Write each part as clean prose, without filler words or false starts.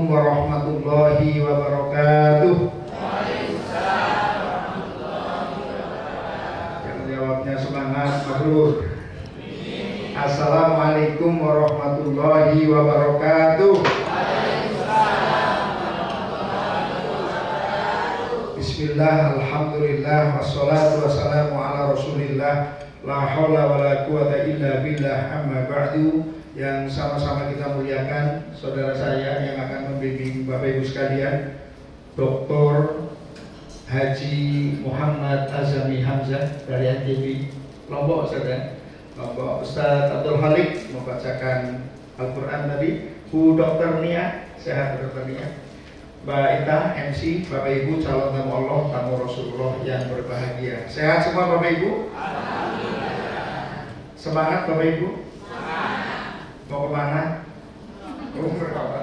Assalamualaikum warahmatullahi wabarakatuh. Yang jawabnya semangat mabrur. Assalamualaikum warahmatullahi wabarakatuh. Bismillah, alhamdulillah, wassalatu wassalamu ala rasulillah, la hawla wa la quwata illa billah, amma ba'du. Yang sama-sama kita muliakan saudara saya yang akan membimbing Bapak Ibu sekalian, Dr. Haji Muhammad Azami Hamzah dari NTB Lombok, saudara. Lombok. Ustaz Abdul Halik membacakan Al-Quran tadi. Bu Dr. Nia, sehat Dr. Nia. Mbak Ita, MC, Bapak Ibu calon tamu Allah, tamu Rasulullah yang berbahagia. Sehat semua Bapak Ibu? Semangat Bapak Ibu? Mau kemana?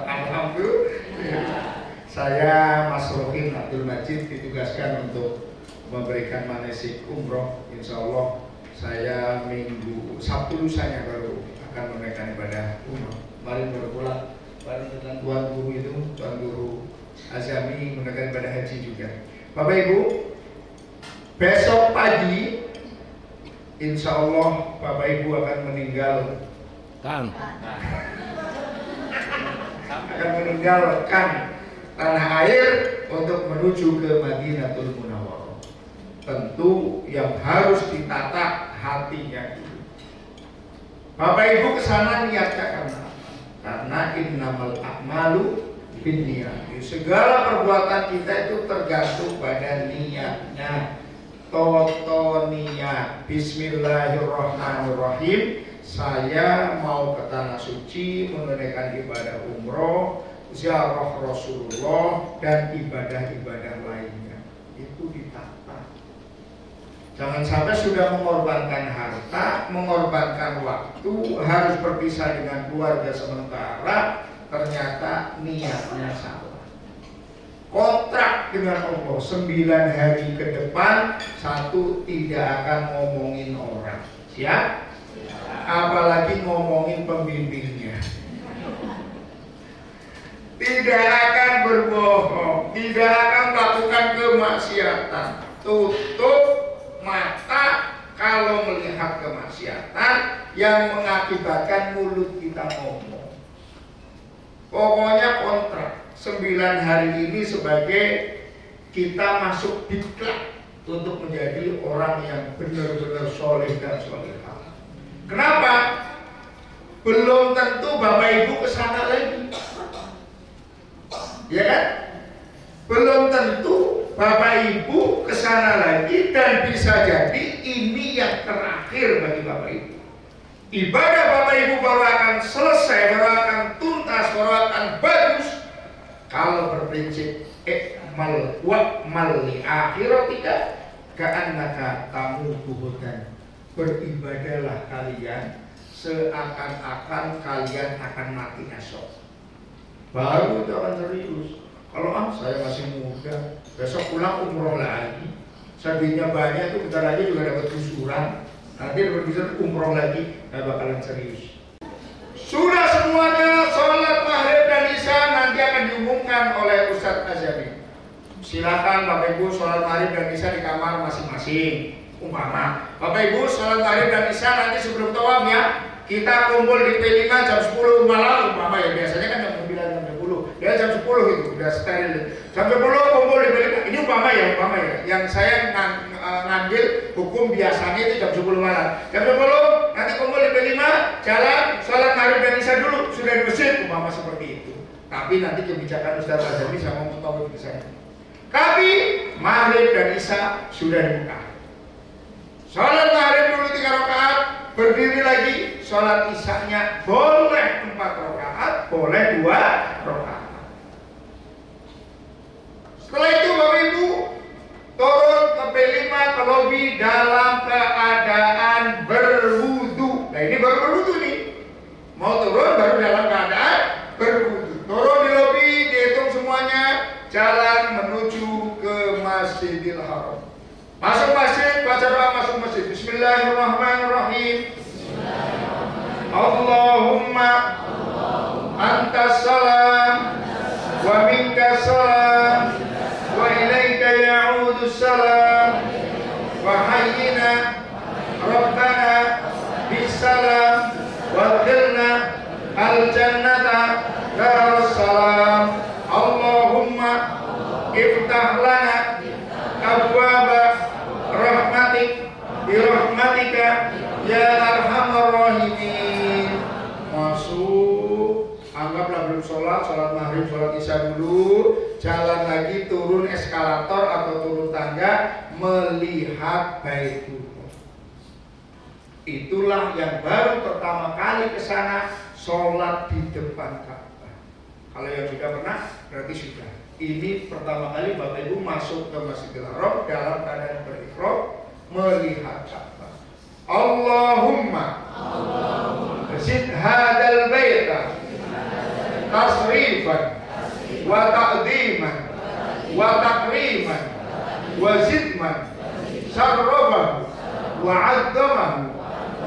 Alhamdulillah. Saya Mas Rohim Abdul Majid ditugaskan untuk memberikan manasik umroh. Insya Allah saya Sabtu lusanya baru akan menunaikan ibadah umroh. Kemarin baru pulang bareng dengan Tuan Guru itu, Tuan Guru Azami menunaikan ibadah haji juga. Bapak Ibu, besok pagi insya Allah Bapak Ibu akan meninggalkan tanah air untuk menuju ke Madinatul Munawwarah. Tentu yang harus ditata hatinya itu. Bapak Ibu kesana niatnya karena apa? Karena innamal a'malu binniyat. Segala perbuatan kita itu tergantung pada niatnya. Toto niat. Bismillahirrahmanirrahim. Saya mau ke tanah suci menunaikan ibadah umroh, ziarah Rasulullah dan ibadah-ibadah lainnya. Itu ditata. Jangan sampai sudah mengorbankan harta, mengorbankan waktu, harus berpisah dengan keluarga sementara, ternyata niatnya salah. Kontrak dengan Allah 9 hari ke depan, satu tidak akan ngomongin orang. Siap? Apalagi ngomongin pembimbingnya. Tidak akan berbohong, tidak akan melakukan kemaksiatan. Tutup mata kalau melihat kemaksiatan yang mengakibatkan mulut kita ngomong. Pokoknya kontrak 9 hari ini sebagai kita masuk diklat untuk menjadi orang yang benar-benar soleh dan solehah. Kenapa? Belum tentu Bapak Ibu kesana lagi, ya kan? Belum tentu Bapak Ibu kesana lagi, dan bisa jadi ini yang terakhir bagi Bapak Ibu. Ibadah Bapak Ibu baru akan selesai, baru akan tuntas, baru akan bagus kalau berprinsip ikmal wa'mal li akhiratika ka'annaka tamubuhudan. Beribadahlah kalian seakan-akan kalian akan mati esok. Baru itu akan serius. Kalau saya masih muda, besok pulang umroh lagi, sedihnya banyak tuh, bentar lagi juga dapat gusuran, nanti dapat gusuran umroh lagi, nggak bakalan serius. Sudah semuanya, sholat maghrib dan isya nanti akan diumumkan oleh Ustadz Azami. Silakan Bapak Ibu sholat maghrib dan isya di kamar masing-masing. Umpama Bapak Ibu sholat maghrib dan isya nanti sebelum tawaf ya, kita kumpul di P5 jam 10 malam. Umpama ya, biasanya kan jam 9 jam 10 ya, jam 10 itu udah steril. Jam 10 kumpul di P5. Ini umpama ya, yang saya ngambil hukum biasanya itu jam 10 malam. Jam 10 nanti kumpul di P5, jalan sholat maghrib dan isya dulu, sudah di masjid, umpama seperti itu. Tapi nanti kebijakan Ustaz Azami saya mau tahu di sana. Tapi maghrib dan isya sudah dibuka. Sholat maghrib dulu 3 rakaat, berdiri lagi, sholat isyanya boleh 4 rakaat, boleh 2 rakaat. Setelah itu Bapak Ibu turun ke P5 ke lobi dalam keadaan berwudu. Nah ini baru berwudu nih. Mau turun baru dalam keadaan berwudu. Turun di lobi, dihitung semuanya, jalan menuju ke Masjidil Haram. Masuk masjid, baca doa masuk masjid. Bismillahirrahmanirrahim. Allahumma antas salam wa minka salam wa ilaika ya'udu salam wa hayyina rabbana bisalam wa adkhilna al-jannata darussalam. Allahumma iftah lana abwaba rahmatik birahmatika ya arhamar rahimin. Masuk, anggaplah belum sholat maghrib, sholat isya dulu, jalan lagi, turun eskalator atau turun tangga, melihat Baitullah. Itulah yang baru pertama kali ke sana, sholat di depan Ka'bah. Kalau yang sudah pernah, berarti sudah. Ini pertama kali Bapak Ibu masuk ke Masjidil Haram dalam keadaan berihram, melihat Ka'bah. Allahumma zid hadal baita tasrifan wa ta'diman wa takriman wa zidman sarrabahu wa 'azzamahu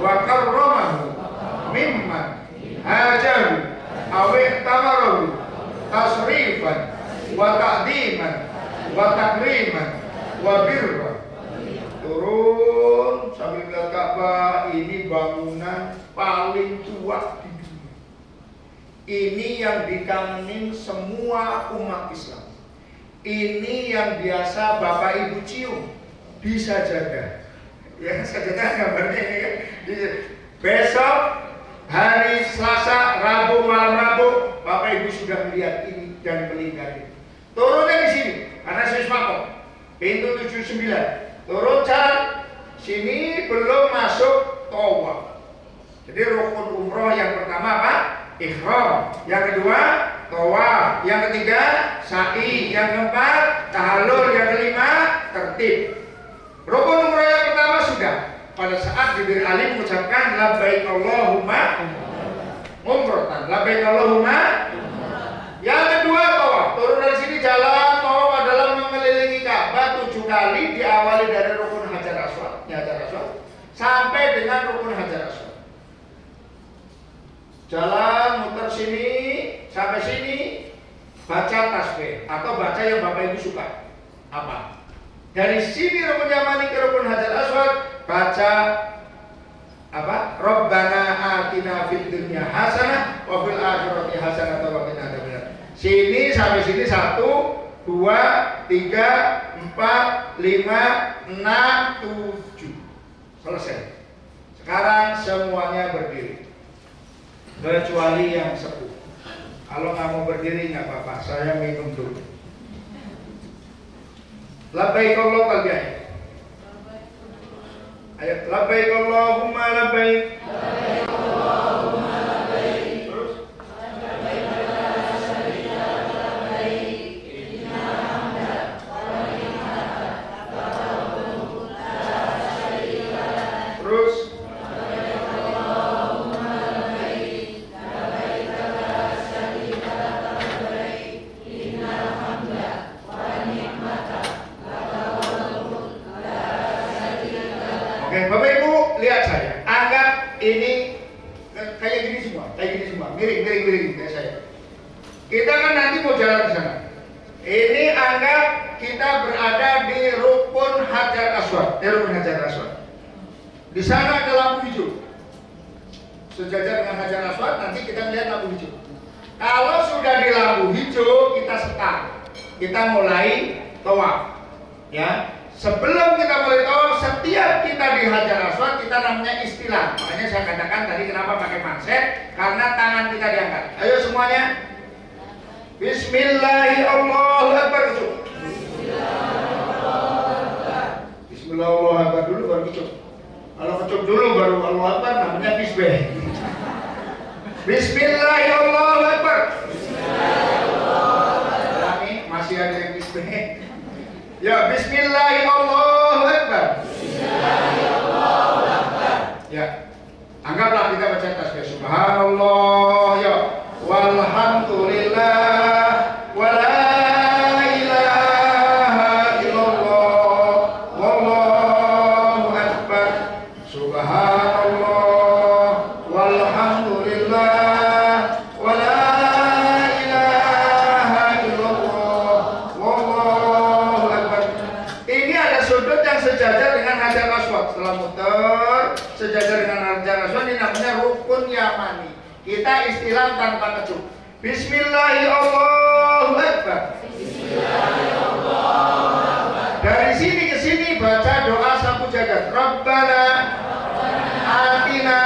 wa karramahu mimman hajahu aw ihtamarahu tasrifan wa ta'diman wa takriman wa birra. Turun sambil melihat Ka'bah. Ini bangunan paling tua di dunia. Ini yang dikangenin semua umat Islam. Ini yang biasa Bapak Ibu cium di sajadah. Ya, sajadah gambarnya ini kan. Besok hari Selasa, Rabu, malam Rabu, Bapak Ibu sudah melihat ini dan melingkari. Turunnya di sini karena Siswako pintu 79. Turun jalan sini belum masuk tawaf. Jadi rukun umroh yang pertama apa? Ihram. Yang kedua tawaf. Yang ketiga sa'i. Yang keempat tahallul. Yang kelima tertib. Rukun umroh yang pertama sudah. Pada saat Jibril Ali mengucapkan labbaik Allahumma umrotan. Labbaik Allahumma. Yang kedua tawaf. Turun dari sini jalan tawaf adalah mengelilingi Ka'bah 7 kali, diawali dari rukun Hajar Aswad sampai dengan rukun Hajar Aswad. Jalan muter sini sampai sini, baca tasbih atau baca yang Bapak Ibu suka. Apa? Dari sini rukun Yamani ke rukun Hajar Aswad, baca apa? Rabbana atina fid dunya hasanah wa fil akhirati hasanah wa qina adzabannar. Sini sampai sini 1 2 3 4 5 6 7. Selesai. Sekarang semuanya berdiri kecuali yang sepuh. Kalau nggak mau berdiri nggak apa-apa, saya minum dulu. Labbaik Allahumma labbaik. Ayo labbaik Allahumma labbaik. Bapak Ibu lihat saya, anggap ini kayak gini semua, miring kayak saya. Kita kan nanti mau jalan ke sana. Ini anggap kita berada di rukun Hajar Aswad, Di sana ada lampu hijau. Sejajar dengan Hajar Aswad, nanti kita melihat lampu hijau. Kalau sudah di lampu hijau, kita start. Kita mulai tawaf. Ya. Sebelum kita mulai tawaf, setiap kita di Hajar Aswad kita namanya istilah. Makanya saya katakan tadi kenapa pakai manset, karena tangan kita diangkat. Ayo semuanya. Bismillahirrahmanirrahim. Bismillahirrahmanirrahim dulu baru kecup. Kalau kecup dulu baru Allahu Akbar namanya bisbeh. Bismillahirrahmanirrahim. Ini masih ada yang bisbeh. Ya, Bismillahirrahmanirrahim. Ya, anggaplah kita baca tasbih Subhanallah, ya, walhamdulillah, wala ilaha illallah, wallahu akbar. Subhanallah, walhamdulillah, wala ilaha illallah. sejajar dengan Hajar Aswad. Setelah muter sejajar dengan Hajar Aswad, ini namanya rukun Yamani. Kita istilah tanpa kecup. Bismillahirrahmanirrahim. Dari sini ke sini baca doa sapu jagat. Rabbana atina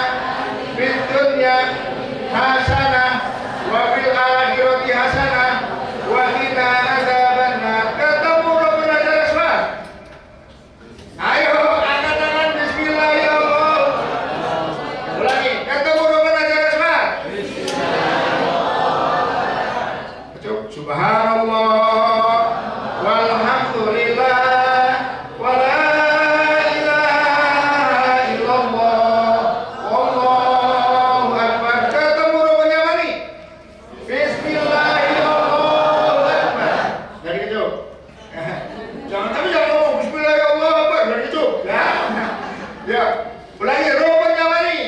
fid dunya hasanah wa fil akhirati hasanah wa qina adzabannar. Ketemu rukun Hajar Aswad. Ayo angkat tangan, bismillahirrahmanirrahim. Ulangi, ketemu rukun Hajar Aswad. Subhanallah walhamdulillah wala ilaha illallah wallahu akbar. Ketemu rukun Yamani. Bismillahirrahmanirrahim. Jadi gitu. Tapi jangan ngomong bismillahirrahmanirrahim. Jadi gitu. Ya. Ulangi rukun Yamani.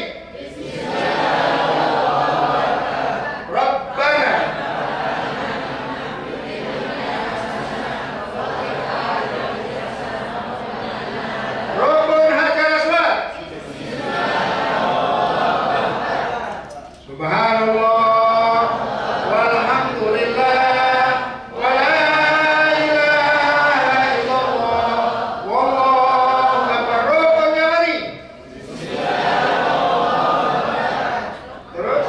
Rabbana rukun Hajar Aswad. Subhanallah walhamdulillah wala ilaha illallah wallahu akbar. Rukun Yamani. Terus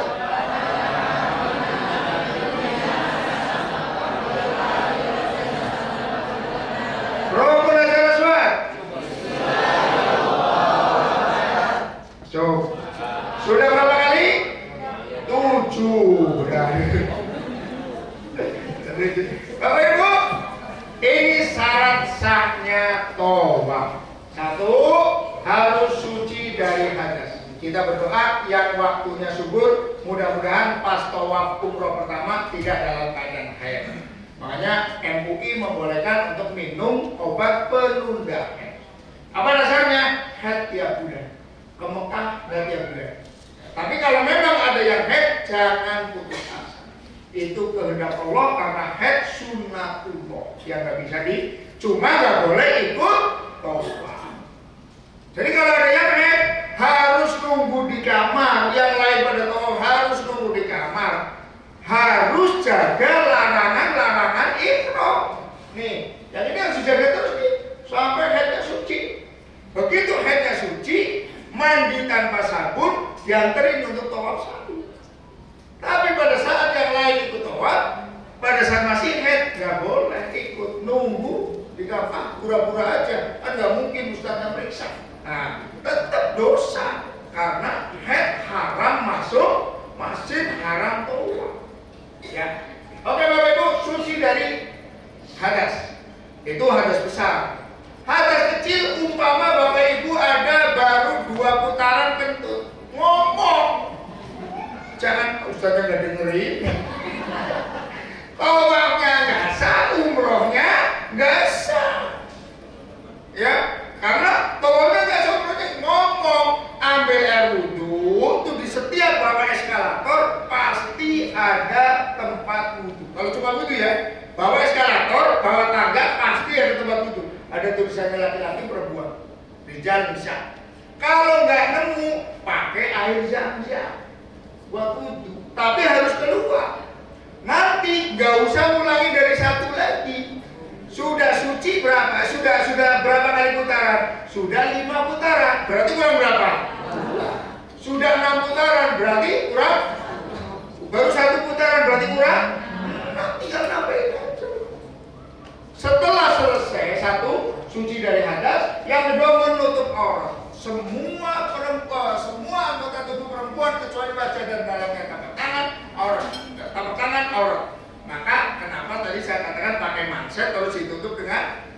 rukun Hajar Aswad. So, sudah berapa kali? 7. Bapak Ibu, ini syarat sahnya tawaf. 1, harus suci dari hadas. Kita berdoa yang waktunya subur, mudah-mudahan pas tawaf umroh pertama tidak dalam keadaan haid. Makanya MUI membolehkan untuk minum obat penunda haid. Apa dasarnya? Haid tiap bulan. Ke Mekah dan tiap bulan. Tapi kalau memang ada yang haid, jangan putus asa. Itu kehendak Allah karena haid sunnatullah yang nggak bisa cuma nggak boleh ikut tawaf. Jadi kalau ada yang haid harus nunggu di kamar, yang lain pada tawaf harus nunggu di kamar, harus jaga larangan-larangan ihram. Nih, yang ini harus dijaga terus nih sampai haidnya suci. Begitu haidnya suci, mandi tanpa sabun, dianterin untuk tawaf sabun. Tapi pada saat yang lain ikut tawaf, pada saat masih haid nggak boleh ikut, nunggu di kamar, pura-pura aja. Kan nggak mungkin ustaznya periksa. Nah, tetap dosa karena haid haram masuk masjid, haram tawaf. Ya, oke Bapak Ibu, suci dari hadas. Itu hadas besar. Hadas kecil umpama Bapak Ibu ada baru 2 putaran kentut, ngomong. Jangan ustaznya nggak dengerin. Tawafnya nggak sah, umrohnya nggak sah. Ya, karena tawafnya nggak sah, umrohnya ngomong. Ambil air wudhu, tuh di setiap bawah eskalator pasti ada tempat wudhu. Kalau cuma wudhu ya, bawa eskalator, bawa tangga pasti ada tempat wudhu. Ada tulisannya laki-laki perempuan, rijal bisa. Kalau nggak nemu, pakai air zam-zam buat wudhu. Tapi harus keluar. Nanti nggak usah ulangi dari 1 lagi. Sudah suci berapa? Sudah berapa kali putaran? Sudah 5 putaran. Berarti kurang berapa? Sudah 6 putaran. Berarti kurang. Baru 1 putaran berarti kurang. Tinggal nambahin. Setelah selesai 1 suci dari hadas, yang kedua menutup aurat. Semua perempuan, semua anggota tubuh perempuan kecuali wajah dan dalamnya tapak tangan aurat, tapak tangan aurat. Maka kenapa tadi saya katakan pakai manset harus ditutup dengan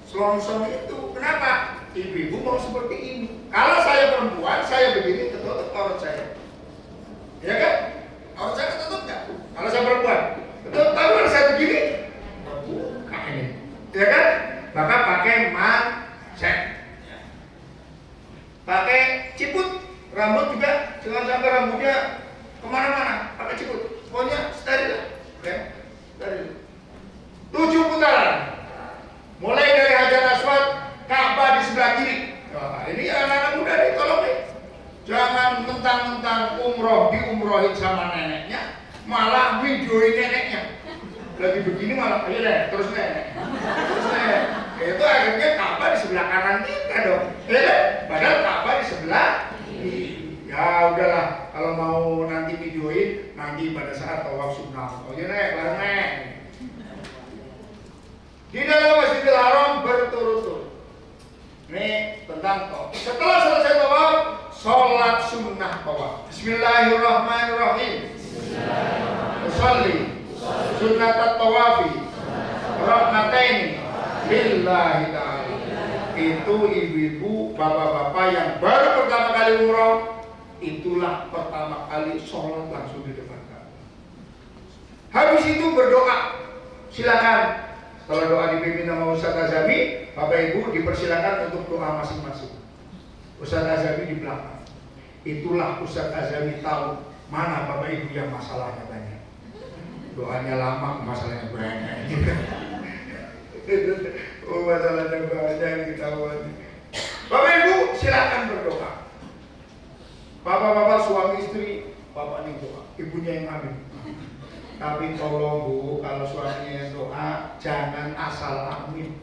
selongsong itu? Kenapa? Ibu-ibu mau seperti ini. Kalau saya perempuan, saya begini ketutup aurat saya. Ya kan? Aurat saya ketutup nggak? Kalau saya perempuan, ketutup. Tapi kalau saya begini, buka ini. Ya kan? Maka pakai manset. Pakai ciput, rambut juga jangan sampai rambutnya kemana-mana. Pakai ciput, pokoknya steril, ya, steril. 7 putaran, mulai dari Hajar Aswad, Ka'bah di sebelah ayo deh, terus deh. Itu akhirnya Ka'bah di sebelah kanan kita dong. Padahal Ka'bah di sebelah kiri. Ya udahlah, kalau mau nanti videoin nanti pada saat tawaf sunnah. Oke nek, bareng nek. Di dalam Masjidil Haram berturut-turut. Ini tentang tawaf. Setelah selesai tawaf, sholat sunnah tawaf. Bismillahirrahmanirrahim. Usalli sunnat tawafi rahmataini lillahi ta'ala. Itu ibu-ibu, bapak-bapak yang baru pertama kali umroh, itulah pertama kali sholat langsung di depan Ka'bah. Habis itu berdoa. Silakan. Kalau doa dipimpin sama Ustaz Azami, Bapak Ibu dipersilakan untuk doa masing-masing. Ustaz Azami di belakang. Itulah Ustaz Azami tahu mana Bapak Ibu yang masalahnya banyak. Doanya lama, masalahnya banyak. Oh, masalahnya banyak ketahuan. Bapak Ibu silakan berdoa. Bapak-bapak suami istri, bapak nih doa, ibunya yang amin. Tapi tolong Bu, kalau suaminya yang doa, jangan asal amin.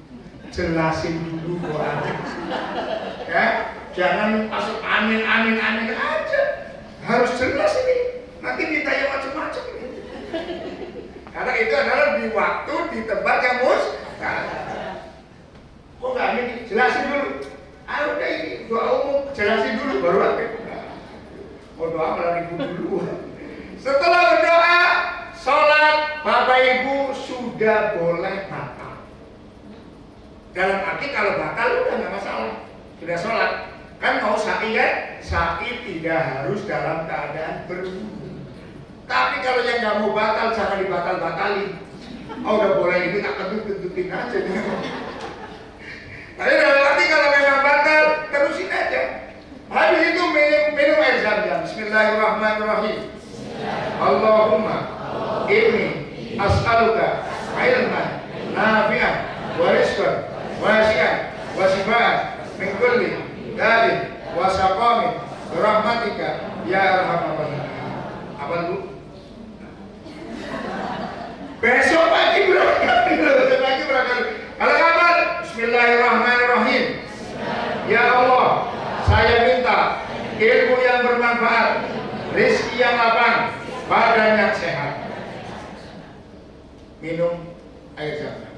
Jelasin dulu doanya. Ya, jangan asal amin aja. Harus jelas ini. Nanti ditanya macam-macam ini. Karena itu adalah di waktu, di tempat yang kok nggak amin? Jelasin dulu. Udah ini doa umum, jelasin dulu baru amin. Mau doa malah ribut dulu. Setelah berdoa, sholat Bapak Ibu sudah boleh batal. Dalam arti kalau batal udah nggak masalah, sudah sholat. Kan mau sa'i kan? Sa'i tidak harus dalam keadaan berwudu. Tapi kalau yang nggak mau batal jangan dibatal-batalin. Oh udah boleh ini tak kentut-kentutin aja. Tapi dalam arti kalau memang batal terusin aja. Habis itu minum air zam-zam. Bismillahirrahmanirrahim. Allahumma inni as'aluka ilman nafi'an wa rizqan wasi'an wa shifaan min kulli da'in wa saqamin bi rahmatika ya arhamar rahimin. Apa dulu? Besok pagi berangkat. Kalau kabar Bismillahirrahmanirrahim. Ya Allah, saya minta ilmu yang bermanfaat, rezeki yang lapang, badan yang sehat. Minum air zam-zam.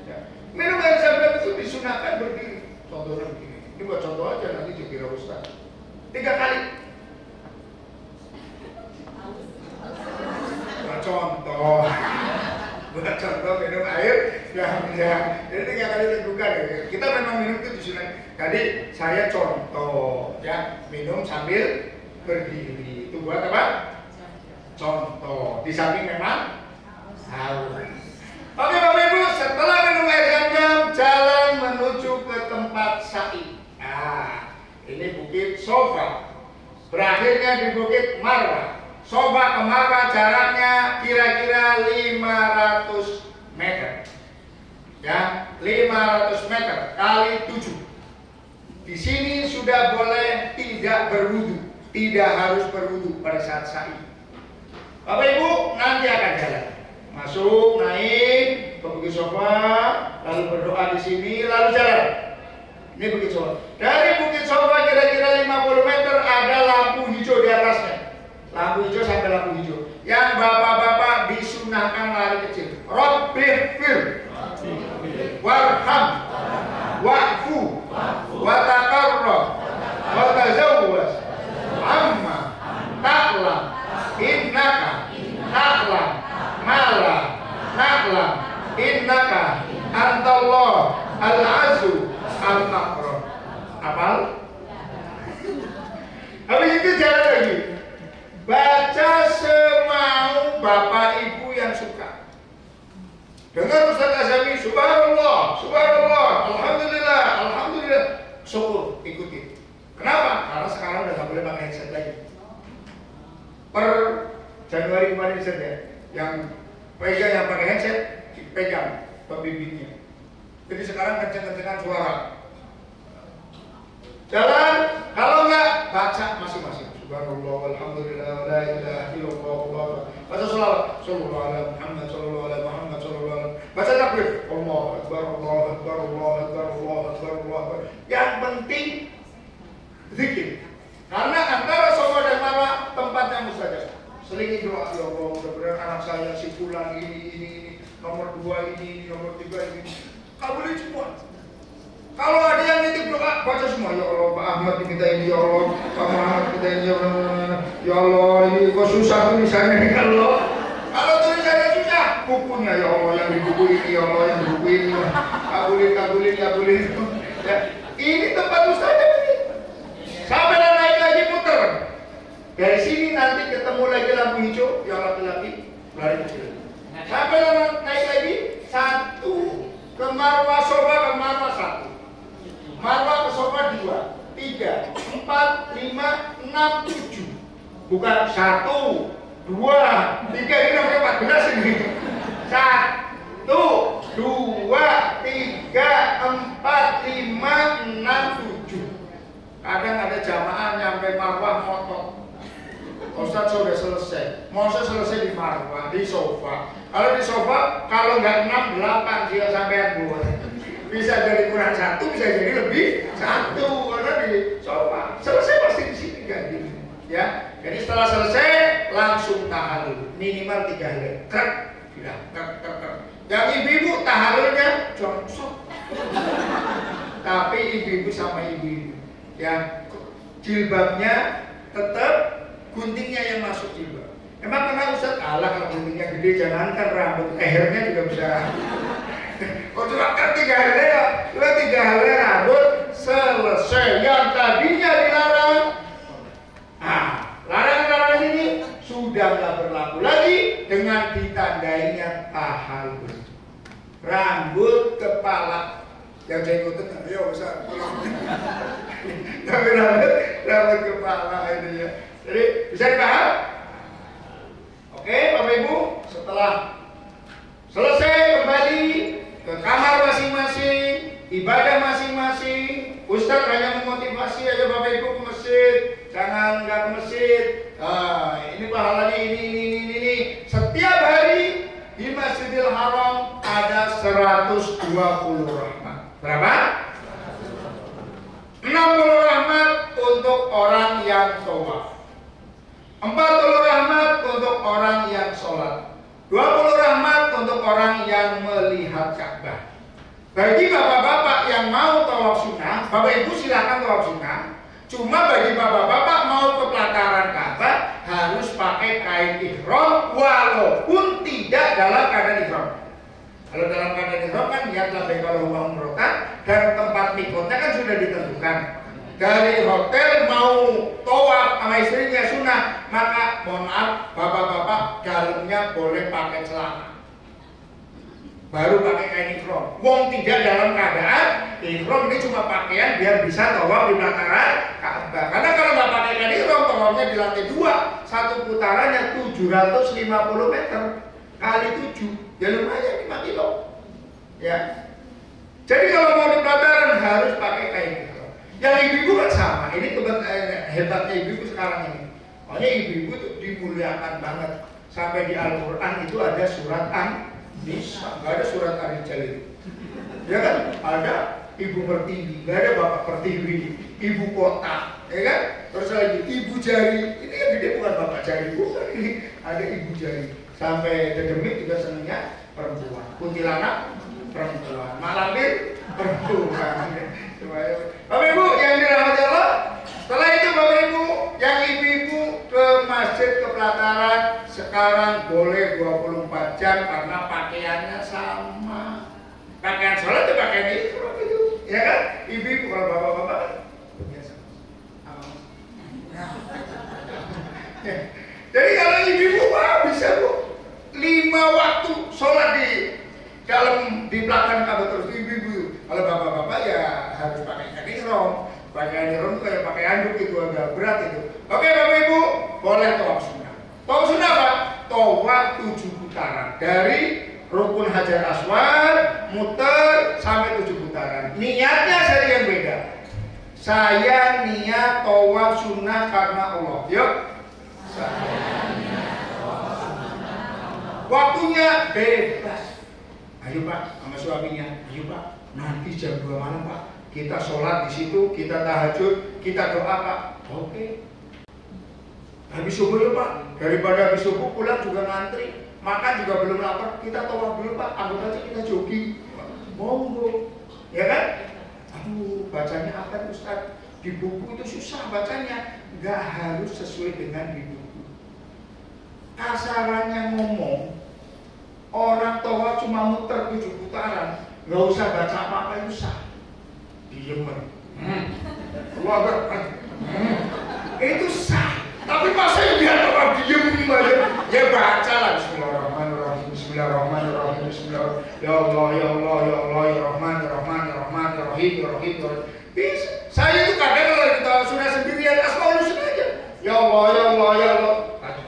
Ya. Minum air zam-zam itu disunahkan berdiri. Contohnya begini. Ini buat contoh aja, nanti dikira Ustaz. 3 kali. Buat contoh minum air yang jadi 3 kali tegukan ya. Kita memang minum itu disunahkan. Jadi saya contoh ya, minum sambil berdiri. Itu buat apa? Contoh. Di samping memang haus. Oke Bapak Ibu, setelah minum air zam-zam, jalan menuju ke tempat sa'i. Nah, ini Bukit Sofa. Berakhirnya di Bukit Marwah. Sofa ke Marwah jaraknya kira-kira 500 meter. Ya, 500 meter kali 7. Di sini sudah boleh tidak berwudu, tidak harus berwudu pada saat sa'i. Bapak Ibu nanti akan jalan, masuk, naik ke Bukit Sofa, lalu berdoa di sini, lalu jalan. Ini Bukit Sofa. Dari Bukit Sofa kira-kira 50 meter ada lampu hijau di atasnya. Lampu hijau sampai lampu hijau. Yang bapak-bapak disunahkan lari kecil. Rabbifir, warham, wa'fu, wataqarrab, watazawwas, amma, ta'lam, innaka, ta'lam, mala, na'lam, innaka, antallah, al-azu, al-makram. Hafal? Habis itu jalan lagi. Baca semau Bapak Ibu yang suka. Dengar Ustaz Azami, subhanallah, subhanallah, alhamdulillah, alhamdulillah. Syukur, ikuti. Kenapa? Karena sekarang udah gak boleh pakai headset lagi. Per Januari kemarin saja, yang pegang yang pakai headset dipegang pembimbingnya. Jadi sekarang kenceng-kencengan suara. Jalan, kalau enggak baca masing-masing. Subhanallah, alhamdulillah, la ilaha illallah, baca selawat. Sallallahu alaihi Muhammad, sallallahu alaihi Muhammad, sallallahu alaihi. Baca takbir. Allahu Akbar, Allahu Akbar, Allahu Akbar, Allahu Akbar, Allahu Akbar. Yang penting zikir. Karena antara Safa dan Marwah tempatnya mustajab. Selingi doa, ya Allah, mudah-mudahan anak saya si fulan ini, nomor 2 ini, nomor 3 ini. Kabulin semua. Kalau ada yang nitip doa, baca semua. Ya Allah, Pak Ahmad diminta ini, ya Allah, Pak Muhammad kita ini, ya Allah, ini kok susah tulisannya nih kalau tulisannya susah, bukunya ya Allah, yang di buku ini, ya Allah, yang di buku ini, kabulin. Ya, ini tempat mustajab ini. Sampai naik lagi muter. Dari sini nanti ketemu lagi lampu hijau, yang laki-laki lari kecil. Sampai naik lagi 1 ke Marwah Safa ke Marwah 1. Marwah ke Safa 2, 3, 4, 5, 6, 7. Bukan 1, 2, 3, ini namanya 14 ini. 1, 2, 3, 4, 5, 6, 7. Kadang ada jamaah nyampe Marwah motor. Ustaz sudah selesai. Masa selesai di Marwah, di Safa. Kalau di Safa, kalau nggak 6, 8 dia sampai 2. Bisa jadi kurang 1, bisa jadi lebih 1 karena di Safa. Selesai pasti di sini kan gitu. Ya. Jadi setelah selesai langsung tahallul. Minimal 3 helai. Krek, tidak. Krek. Yang ibu-ibu tahallulnya jongsok. Tapi ibu-ibu sama ibu-ibu. Ya, jilbabnya tetap guntingnya yang masuk jilbab. Emang karena Ustaz kalah kalau guntingnya gede, jangankan rambut, lehernya juga bisa. Oh cuma kan 3 helai ya, cuma 3 helai rambut selesai. Yang tadinya dilarang, larangan ini sudah nggak berlaku lagi dengan ditandainya tahallul. Rambut kepala yang saya ikutin, ya Ustaz. Tapi rambut kepala ini ya. Jadi bisa dipaham? Oke, Bapak Ibu, setelah selesai kembali ke kamar masing-masing, ibadah masing-masing. Ustaz hanya memotivasi aja Bapak Ibu ke masjid, jangan nggak ke masjid. Ini pahalanya ini. Setiap hari di Masjidil Haram ada 120 rahmat. Berapa? 60 rahmat untuk orang yang tawaf, 40 rahmat untuk orang yang sholat, 20 rahmat untuk orang yang melihat Ka'bah. Bagi bapak-bapak yang mau tawaf sunnah, Bapak Ibu silakan tawaf sunnah. Cuma bagi bapak-bapak mau ke pelataran Ka'bah harus pakai kain ihram walaupun tidak dalam keadaan ihram. Kalau dalam keadaan ihram kan niat labbaik Allahumma umrah dan tempat mikotnya kan sudah ditentukan. Dari hotel mau tawaf sama istrinya sunnah, maka mohon maaf bapak-bapak dalamnya boleh pakai celana, baru pakai kain ihram. Wong tidak dalam keadaan ihram, ini cuma pakaian biar bisa tawaf di pelataran Ka'bah. Karena kalau nggak pakai kain ihram, tawafnya di lantai 2, satu putarannya 750 meter kali 7, ya lumayan 5 kilo. Ya. Jadi kalau mau di pelataran harus pakai kain ihram. Yang ibu-ibu kan sama. Ini hebatnya ibu-ibu sekarang ini. Makanya ibu-ibu itu dimuliakan banget. Sampai di Al-Quran itu ada surat An-Nisa, nggak ada surat Ar-Rijal itu. Ya kan? Ada ibu pertiwi, nggak ada bapak pertiwi. Ibu kota, ya kan? Terus lagi ibu jari. Ini yang gede bukan bapak jari, bukan ini. Ada ibu jari. Sampai dedemit juga senangnya perempuan. Kuntilanak perempuan. Malampir perempuan. Bapak Ibu yang dirahmati Allah, setelah itu Bapak Ibu yang ibu-ibu ke masjid ke pelataran sekarang boleh 24 jam karena pakaiannya sama. Pakaian sholat itu pakaian ihram itu, ya kan? Ibu-ibu kalau bapak-bapak biasa. Jadi kalau ibu-ibu bisa Bu 5 waktu sholat di belakang Ka'bah terus ibu-ibu. Kalau bapak-bapak ya harus pakai kain ihram. Pakai ihram itu kayak pakai handuk itu agak berat itu. Oke Bapak Ibu, boleh tawaf sunnah. Tawaf sunnah apa? Tawaf 7 putaran dari Rukun Hajar Aswad muter sampai 7 putaran. Niatnya saya yang beda. Saya niat tawaf sunnah karena Allah. Yuk. Saya niat tawaf sunnah. Waktunya bebas. Ayo Pak, sama suaminya, ayo Pak, nanti jam 2 malam Pak, kita sholat di situ, kita tahajud, kita doa Pak. Oke. Habis subuh ya Pak, daripada habis subuh pulang juga ngantri, makan juga belum lapar, kita tawaf dulu Pak, anggap aja kita jogging. Monggo, ya kan? Aduh, bacanya apa Ustaz? Di buku itu susah bacanya, nggak harus sesuai dengan di buku. Kasarannya ngomong, orang tua cuma muter 7 putaran, nggak usah baca apa-apa itu sah. Diemen, itu sah. Tapi masa biar orang diem aja, ya baca lah Bismillahirrahmanirrahim, Bismillahirrahmanirrahim, Bismillahirrahmanirrahim, ya Allah, ya Allah, ya Allah, ya Rahman, ya Rahman, ya Rahman, ya Rahim, ya Rahim, ya Rahim. Bisa. Saya itu kadang kalau kita sudah sendirian Asmaul Husna aja, ya Allah, ya Allah, ya Allah,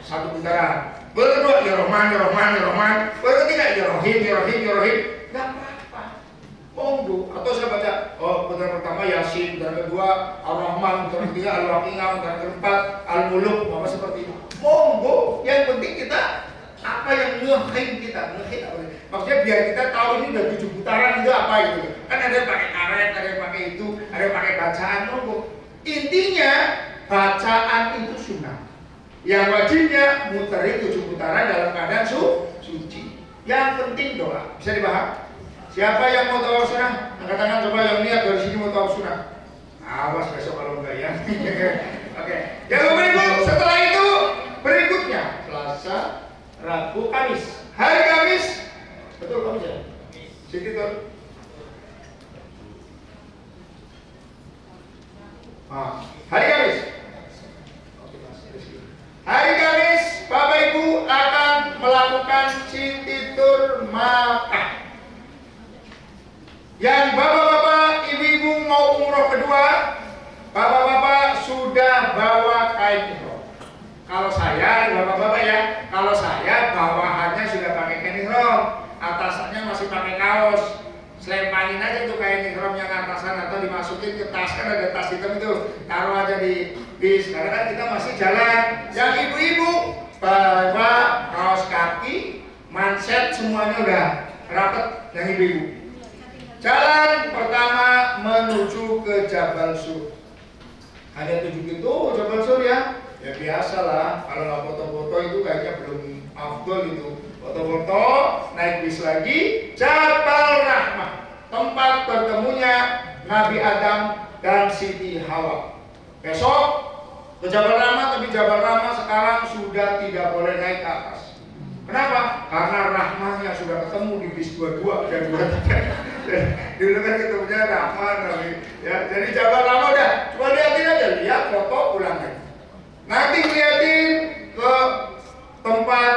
satu putaran. Kedua, ya Rahman, ya Rahman, ya Rahman. Ketiga, ya Rahim, ya Rahim, ya Rahim. Gak apa-apa. Monggo. Atau saya baca, oh putaran pertama Yasin, putaran kedua Ar-Rahman, putaran ketiga Al-Waqi'ah, putaran keempat Al-Muluk, apa seperti itu. Monggo. Yang penting kita apa yang ngehin kita, ngehin apa? Maksudnya biar kita tahu ini udah 7 putaran itu apa itu. Kan ada yang pakai karet, ada yang pakai itu, ada yang pakai bacaan. Monggo. Intinya bacaan itu sunnah. Yang wajibnya muterin 7 putaran dalam keadaan suci. Yang penting doa. Bisa dipaham? Siapa yang mau tawaf sunnah? Angkat tangan coba yang niat dari sini mau tawaf sunnah. Awas besok kalau enggak ya. Oke. Ya Bapak Ibu, setelah itu berikutnya Selasa, Rabu, Kamis. Hari Kamis, betul Kamis ya? Sini tuh. Hari Kamis. Hari Kamis, Bapak Ibu akan melakukan Cintitur Makkah. Yang bapak-bapak, ibu-ibu mau umroh kedua, bapak-bapak sudah bawa kain ihram. Kalau saya, bapak-bapak ya, kalau saya bawahannya sudah pakai kain ihram, atasannya masih pakai kaos. Selempanin aja tuh kain ihram yang atasan atau dimasukin ke tas, kan ada tas hitam itu, taruh aja di bis. Karena kan kita masih jalan. Yang ibu-ibu bawa kaos kaki, manset semuanya udah rapet yang ibu-ibu. Jalan pertama menuju ke Jabal Sur. Hanya 7 gitu Jabal Sur ya. Ya biasalah, kalau nggak foto-foto itu kayaknya belum afdol itu. Foto-foto, naik bis lagi, Jabal Rahmah, tempat bertemunya Nabi Adam dan Siti Hawa. Besok ke Jabal Rahmah, tapi Jabal Rahmah sekarang sudah tidak boleh naik ke atas. Kenapa? Karena rahmahnya sudah ketemu di bis 22 dan 23. Dulu kan ketemunya Rahman, ya. Jadi Jabal Rahmah udah, cuma liatin aja, lihat foto pulang lagi. Nanti liatin ke tempat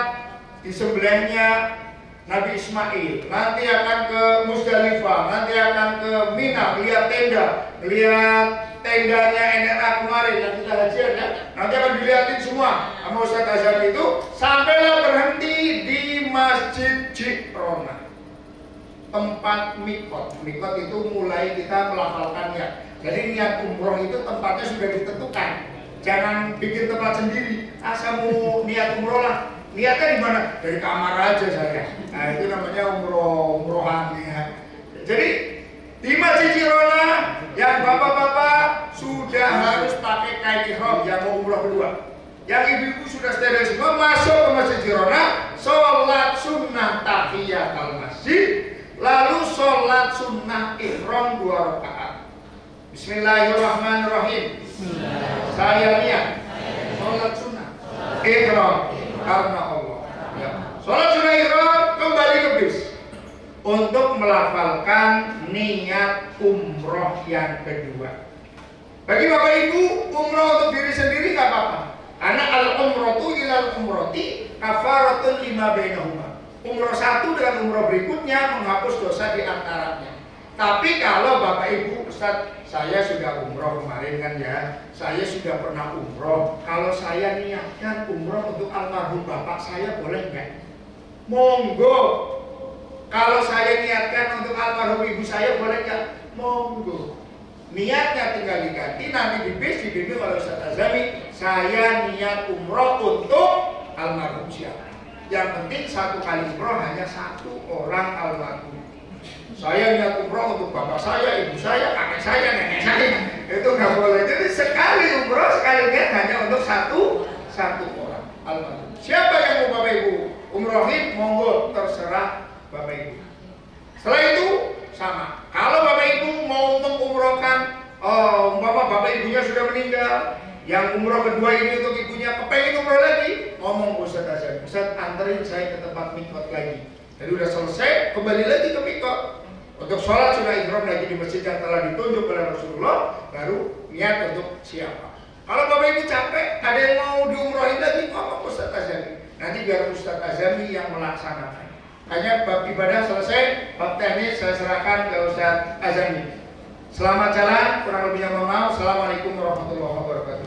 di sebelahnya Nabi Ismail. Nanti akan ke Musdalifah, nanti akan ke Mina, lihat tenda, lihat tendanya NRA kemarin yang kita hajian ya. Nanti akan dilihatin semua sama Ustaz Azhar itu, sampailah berhenti di Masjid Ji'rona, tempat mikot. Mikot itu mulai kita melafalkannya. Jadi niat umroh itu tempatnya sudah ditentukan. Jangan bikin tempat sendiri. Asal mau niat umroh lah. Niatnya di mana? Dari kamar aja saya. Nah itu namanya umrohan ya. Jadi di Masjid Ji'rona yang bapak-bapak sudah harus pakai kain ihram yang mau umroh kedua. Yang ibu-ibu sudah steril semua masuk ke Masjid Ji'rona, sholat sunnah tahiyatul masjid, lalu sholat sunnah ihram 2 rakaat. Bismillahirrahmanirrahim. Saya niat sholat sunnah ihram karena Allah. Ya. Sholat sunnah ihram kembali ke bis untuk melafalkan niat umroh yang kedua. Bagi Bapak Ibu, umroh untuk diri sendiri nggak apa-apa. Karena al-umrotu ilal umroti kafaratun lima bainahuma. Umroh satu dengan umroh berikutnya menghapus dosa di antaranya. Tapi kalau Bapak Ibu, Ustaz, saya sudah umroh kemarin kan ya, saya sudah pernah umroh. Kalau saya niatkan umroh untuk almarhum bapak saya boleh nggak? Monggo. Kalau saya niatkan untuk almarhum ibu saya boleh nggak? Monggo. Niatnya tinggal diganti, nanti di bis dibimbing oleh Ustaz Azami. Saya niat umroh untuk almarhum siapa? Yang penting satu kali umroh hanya satu orang almarhum. Saya niat umroh untuk bapak saya, ibu saya, kakek saya, nenek saya. Itu nggak boleh. Jadi sekali umroh, sekali niat hanya untuk satu orang almarhum. Siapa yang mau Bapak Ibu umrohin, monggo, terserah Bapak Ibu. Setelah itu sama. Kalau Bapak Ibu mau untuk umrohkan, Bapak Ibunya sudah meninggal, yang umroh kedua ini untuk ibunya kepengen umroh lagi, ngomong Ustaz Azan, Ustaz anterin saya ke tempat mikot lagi. Jadi udah selesai, kembali lagi ke mikot. Untuk sholat sudah ihram lagi di masjid yang telah ditunjuk oleh Rasulullah, baru niat untuk siapa. Kalau Bapak Ibu capek, ada yang mau diumrohin lagi, ngomong Ustaz Azan. Nanti biar Ustaz Azan yang melaksanakan. Hanya bab ibadah selesai, bab teknis saya serahkan ke Ustaz Azan. Selamat jalan, kurang lebihnya mohon maaf. Assalamualaikum warahmatullahi wabarakatuh.